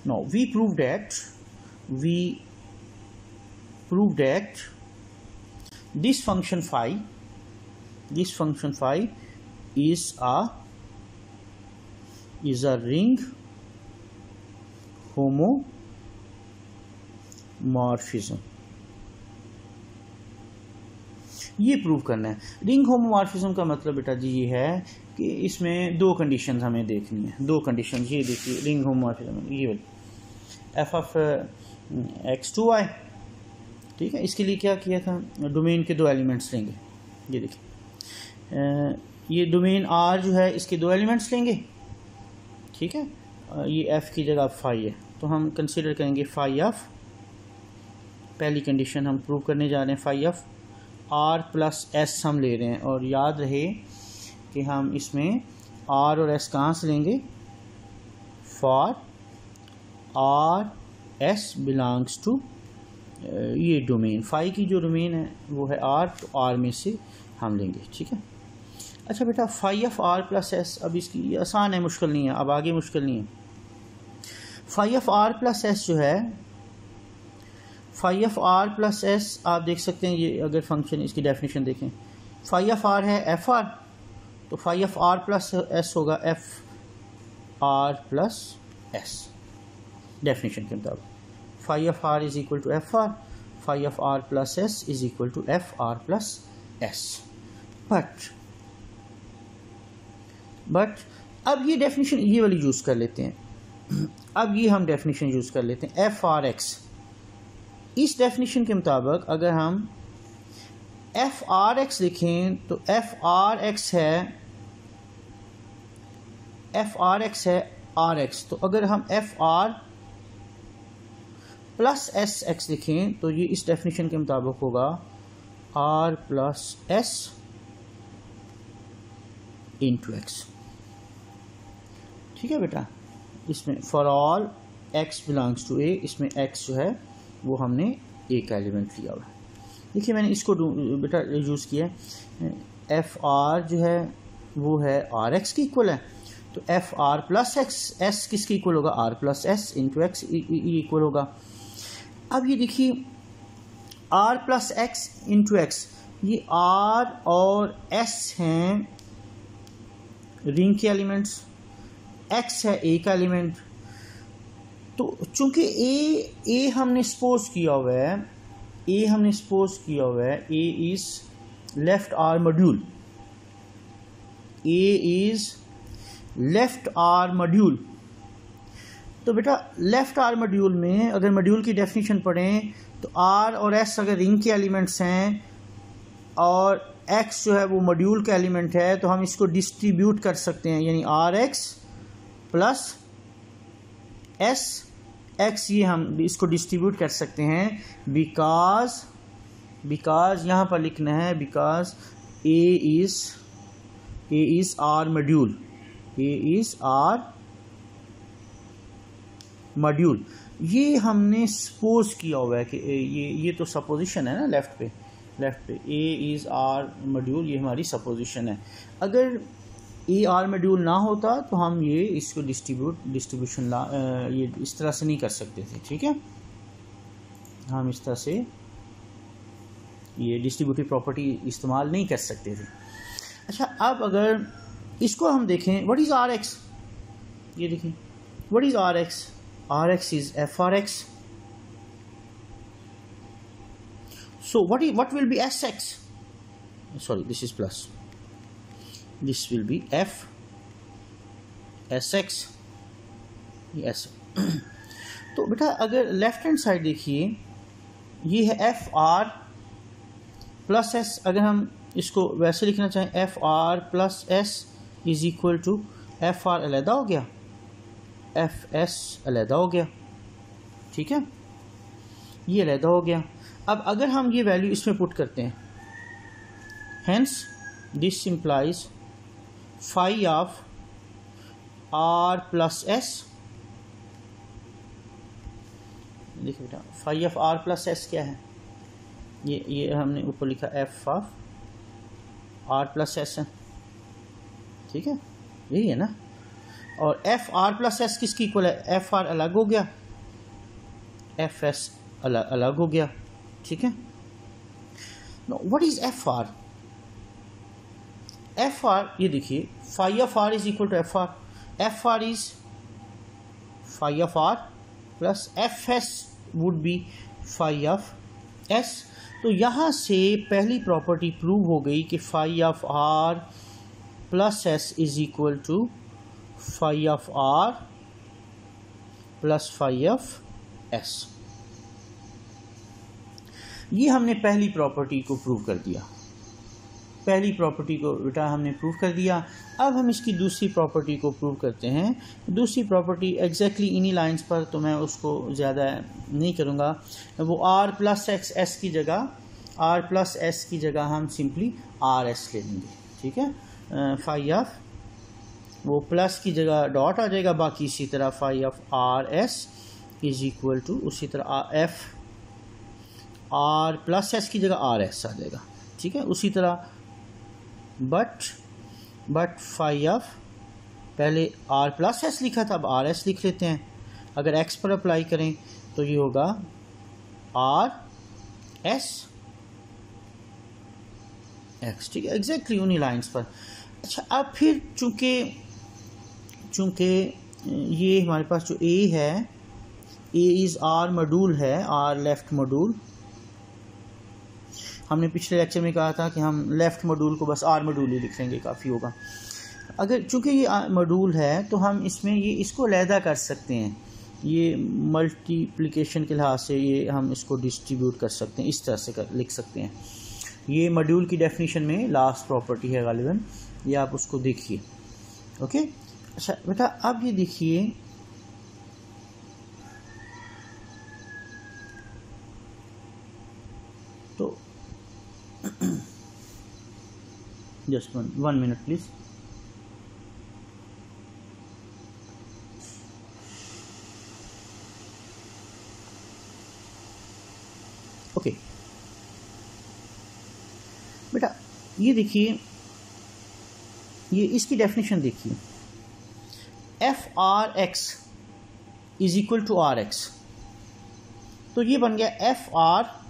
Now we proved that this function phi is a ring homomorphism. ये prove करना है. Ring homomorphism का मतलब बेटा जी ये है कि इसमें दो कंडीशंस हमें देखनी है. दो कंडीशंस ये देखिए, रिंग होमोमॉर्फिज्म ये F of X to Y, ठीक है. इसके लिए क्या किया था, डोमेन के दो एलिमेंट्स लेंगे. ये देखिए ये डोमेन आर जो है इसके दो एलिमेंट्स लेंगे, ठीक है. ये एफ की जगह फाई है, तो हम कंसीडर करेंगे फाई ऑफ, पहली कंडीशन हम प्रूव करने जा रहे हैं phi of are plus S हम ले रहे हैं. और याद रहे कि हम इसमें आर और एस कहाँ से लेंगे, for R S belongs to ये डोमेन, फाई की जो डोमेन है वो है आर, तो आर में से हम लेंगे, ठीक है. अच्छा बेटा phi of are plus S, अब इसकी आसान है, मुश्किल नहीं है, अब आगे मुश्किल नहीं है. Phi of are plus S जो है, phi of are plus S आप देख सकते हैं, ये अगर फंक्शन इसकी डेफिनेशन देखें, फाई ऑफ आर है एफ आर, तो phi of are plus s होगा f are plus s. Definition के मुताबिक phi of are is equal to F r, phi of are plus S is equal to F R plus s. But अब ये definition ये वाली use कर लेते हैं. अब ये हम डेफिनेशन यूज़ कर लेते हैं एफ आर एक्स. इस डेफिनेशन के मुताबिक अगर हम एफ आर एक्स लिखें तो एफ आर एक्स है आर एक्स, तो अगर हम f are plus S x लिखें तो ये इस डेफिनेशन के मुताबिक होगा are plus S into x, ठीक है बेटा. इसमें for all x belongs to A, इसमें एक्स जो है वो हमने ए का एलिमेंट लिया हुआ है. देखिए मैंने इसको बेटा यूज़ किया है, एफ आर जो है वो है आर एक्स की इक्वल है, तो F R plus X S किसकी इक्वल होगा, are plus S into X equal होगा. अब ये देखिए R plus X into X, ये आर और एस हैं रिंग के एलिमेंट्स, एक्स है ए का एलिमेंट. तो चूंकि ए हमने सपोज किया हुआ है, ए इज लेफ्ट आर मॉड्यूल, तो बेटा लेफ्ट आर मॉड्यूल में अगर मॉड्यूल की डेफिनेशन पढ़ें तो आर और एस अगर रिंग के एलिमेंट्स हैं और एक्स जो है वो मॉड्यूल का एलिमेंट है, तो हम इसको डिस्ट्रीब्यूट कर सकते हैं, यानी R X plus S X, ये हम इसको डिस्ट्रीब्यूट कर सकते हैं. बिकॉज यहाँ पर लिखना है because A is R module. ये हमने सपोज किया हुआ है कि ये तो सपोजिशन है ना, लेफ्ट पे ए इज आर मॉड्यूल, ये हमारी सपोजिशन है. अगर ए आर मॉड्यूल ना होता तो हम ये इसको डिस्ट्रीब्यूशन ये इस तरह से नहीं कर सकते थे, ठीक है. हम इस तरह से ये डिस्ट्रीब्यूटिव प्रॉपर्टी इस्तेमाल नहीं कर सकते थे. अच्छा अब अगर इसको हम देखें, व्हाट इज आर एक्स, ये देखें what is R X, R X is F are X. So what will be Sx? Sorry, this is plus. This will be F Sx. Yes. तो बेटा अगर लेफ्ट हैंड साइड देखिए, ये है F R plus S. अगर हम इसको वैसे लिखना चाहें, F are plus S is equal to F R अलहदा हो गया, एफ एस अलहदा हो गया, ठीक है, ये अलहदा हो गया. अब अगर हम ये वैल्यू इसमें पुट करते हैं, hence this implies phi of are plus S. देखिए बेटा phi of are plus S क्या है, ये हमने ऊपर लिखा F of are plus S है, ठीक है, यही है ना. और एफ आर प्लस एस किसकी इक्वल है, एफ आर अलग हो गया, एफ एस अलग हो गया, ठीक है। What is F R, F R ये देखिए phi of are is equal to F R is phi of are plus F S would be phi of S. तो यहाँ से पहली प्रॉपर्टी प्रूव हो गई कि phi of are plus S is equal to phi of are plus phi of S. ये हमने पहली प्रॉपर्टी को प्रूव कर दिया, पहली प्रॉपर्टी को बेटा हमने प्रूव कर दिया। अब हम इसकी दूसरी प्रॉपर्टी को प्रूव करते हैं। दूसरी प्रॉपर्टी एग्जैक्टली इन्हीं लाइंस पर, तो मैं उसको ज़्यादा नहीं करूँगा। वो आर प्लस एक्स एस की जगह, आर प्लस एस की जगह हम सिंपली आर एस ले लेंगे, ठीक है। फाई ऑफ वो प्लस की जगह डॉट आ जाएगा, बाकी इसी तरह phi of R S is equal to उसी तरह एफ आर प्लस एस की जगह आर एस आ जाएगा, ठीक है। उसी तरह बट फाई ऑफ, पहले आर प्लस एस लिखा था, अब आर एस लिख लेते हैं। अगर एक्स पर अप्लाई करें तो ये होगा आर एस एक्स, ठीक है, एग्जैक्टली उन्हीं लाइंस पर। अच्छा, अब फिर चूँकि ये हमारे पास जो ए है, ए इज़ आर मॉड्यूल है, आर लेफ्ट मॉड्यूल। हमने पिछले लेक्चर में कहा था कि हम लेफ़्ट मॉड्यूल को बस आर मॉड्यूल ही लिख लेंगे, काफ़ी होगा। अगर चूँकि ये मॉड्यूल है तो हम इसमें ये इसको अलहदा कर सकते हैं, ये मल्टीप्लिकेशन के लिहाज से ये हम इसको डिस्ट्रीब्यूट कर सकते हैं, इस तरह से लिख सकते हैं। ये मॉड्यूल की डेफिनेशन में लास्ट प्रॉपर्टी है गालिबन, ये आप उसको देखिए, ओके। अच्छा बेटा, अब ये देखिए तो just one minute please। Okay बेटा, ये देखिए, ये इसकी डेफिनेशन देखिए, F are X is equal to R x. तो ये बन गया एफ आर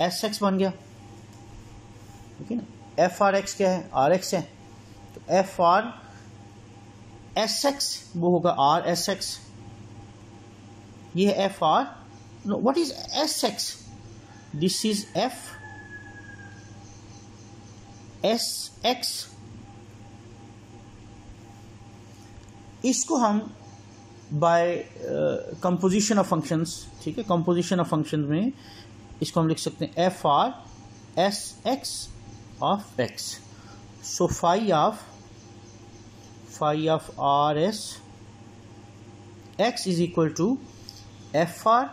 एस एक्स बन गया, ठीक है ना। एफ आर एक्स क्या है, आर एक्स है, तो एफ आर एस एक्स वो होगा आर एस एक्स। ये है F R, know what is S x, this is F S x. इसको हम बाय कंपोजिशन ऑफ फंक्शंस, ठीक है, कंपोजिशन ऑफ फंक्शंस में इसको हम लिख सकते हैं F R S X of X. So phi of R S X is equal to F R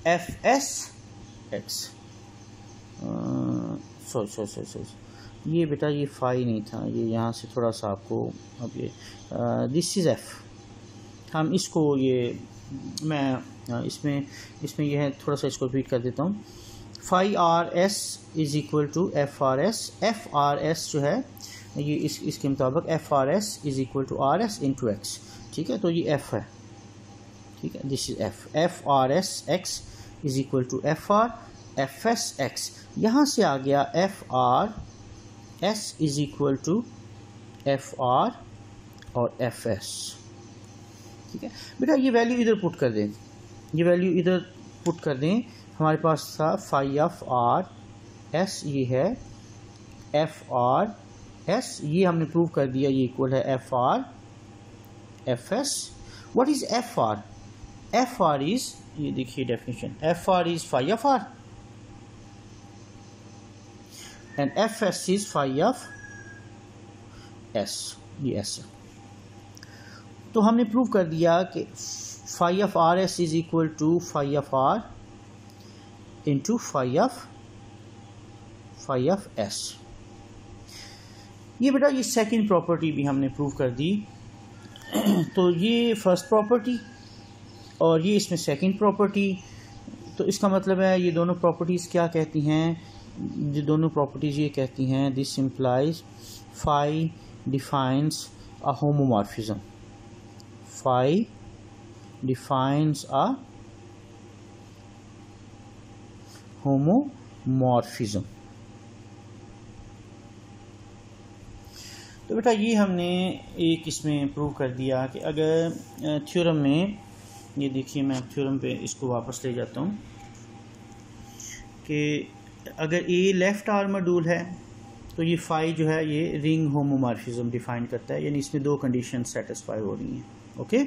F S X. Sorry ये बेटा ये फाई नहीं था, ये यहाँ से थोड़ा सा आपको, अब ये दिस इज एफ, हम इसको ये मैं इसमें यह है, थोड़ा सा इसको रिपीट कर देता हूँ। Phi R S is equal to F R S जो है ये इसके मुताबिक F R S is equal to R S into x, ठीक है। तो ये एफ है, ठीक है, this is F R S X is equal to F R F S X. यहाँ से आ गया F R S is equal to F R और एफ एस, ठीक है बेटा। ये वैल्यू इधर पुट कर दें, ये वैल्यू इधर पुट कर दें। हमारे पास था फाई ऑफ आर एस, ये है एफ आर एस, ये हमने प्रूव कर दिया, ये इक्वल है F R F S. What is F R, F R is, ये देखिए definition, F R is phi of R and F S is phi of S, ये एस है। तो हमने प्रूव कर दिया कि phi of R S is equal to phi of R into phi of S. ये बेटा ये सेकंड प्रॉपर्टी भी हमने प्रूव कर दी। तो ये फर्स्ट प्रॉपर्टी और ये इसमें सेकंड प्रॉपर्टी। तो इसका मतलब है ये दोनों प्रॉपर्टीज़ क्या कहती हैं, ये दोनों प्रॉपर्टीज़ ये कहती हैं this implies phi defines a homomorphism. Phi defines a homomorphism. तो बेटा ये हमने एक इसमें प्रूव कर दिया कि अगर थ्योरम में, ये देखिए मैं थ्योरम पे इसको वापस ले जाता हूँ, कि अगर ए लेफ़्ट आर्म मॉड्यूल है तो ये फाई जो है ये रिंग होमोमॉर्फिज्म डिफाइन करता है, यानी इसमें दो कंडीशन सेटिस्फाई हो रही हैं. ओके,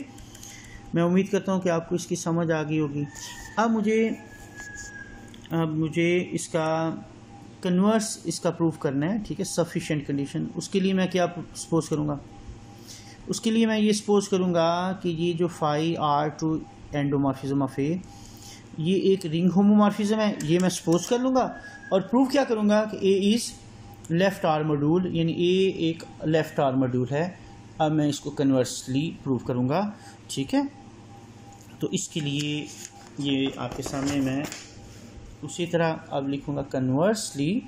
मैं उम्मीद करता हूँ कि आपको इसकी समझ आ गई होगी. अब मुझे इसका कन्वर्स इसका प्रूफ करना है. ठीक है, सफिशिएंट कंडीशन. उसके लिए मैं क्या सपोज करूँगा? उसके लिए मैं ये सपोज करूँगा कि ये जो फाई आर टू एंडोमॉर्फिज्म ऑफ ए, ये एक रिंग होमोमॉर्फिज्म है. ये मैं सपोज कर लूँगा और प्रूव क्या करूँगा कि A is left arm module, यानी ए एक लेफ़्ट आर्म मॉड्यूल है. अब मैं इसको कन्वर्सली प्रूव करूँगा. ठीक है, तो इसके लिए ये आपके सामने मैं उसी तरह अब लिखूँगा कन्वर्सली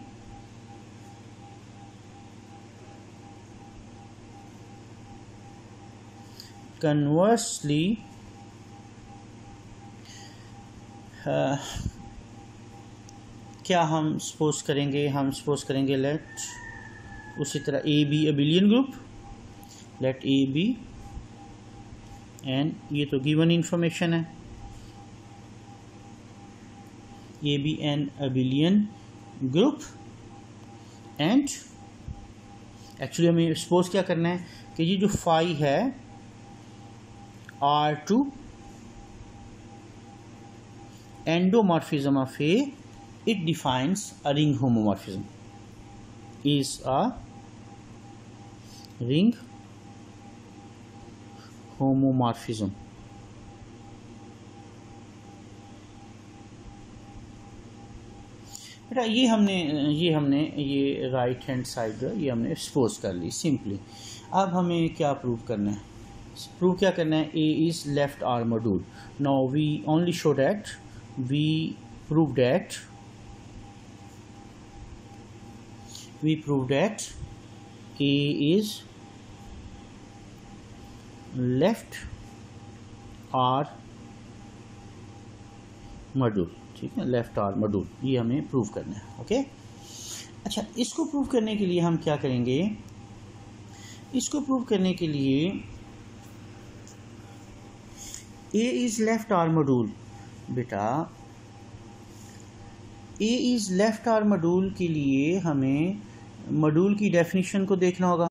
क्या हम सपोज करेंगे? हम सपोज करेंगे लेट उसी तरह A B abelian group, let A B, and ये तो गिवन इंफॉर्मेशन है, A B an abelian group. And actually हमें सपोज क्या करना है कि ये जो फाई है R to endomorphism of A, it defines a ring homomorphism, is a ring homomorphism. बेटा ये हमने ये राइट हैंड साइड ये हमने सपोज कर ली सिंपली. अब हमें क्या प्रूव करना है? प्रूव क्या करना है? A is left R module. Now we only show that we prove that A is left R module. ठीक है, लेफ्ट आर मॉड्यूल, ये हमें प्रूव करना है. ओके, अच्छा, इसको प्रूव करने के लिए हम क्या करेंगे? इसको प्रूव करने के लिए A is left R module, बेटा A is left R module के लिए हमें मॉड्यूल की डेफिनेशन को देखना होगा.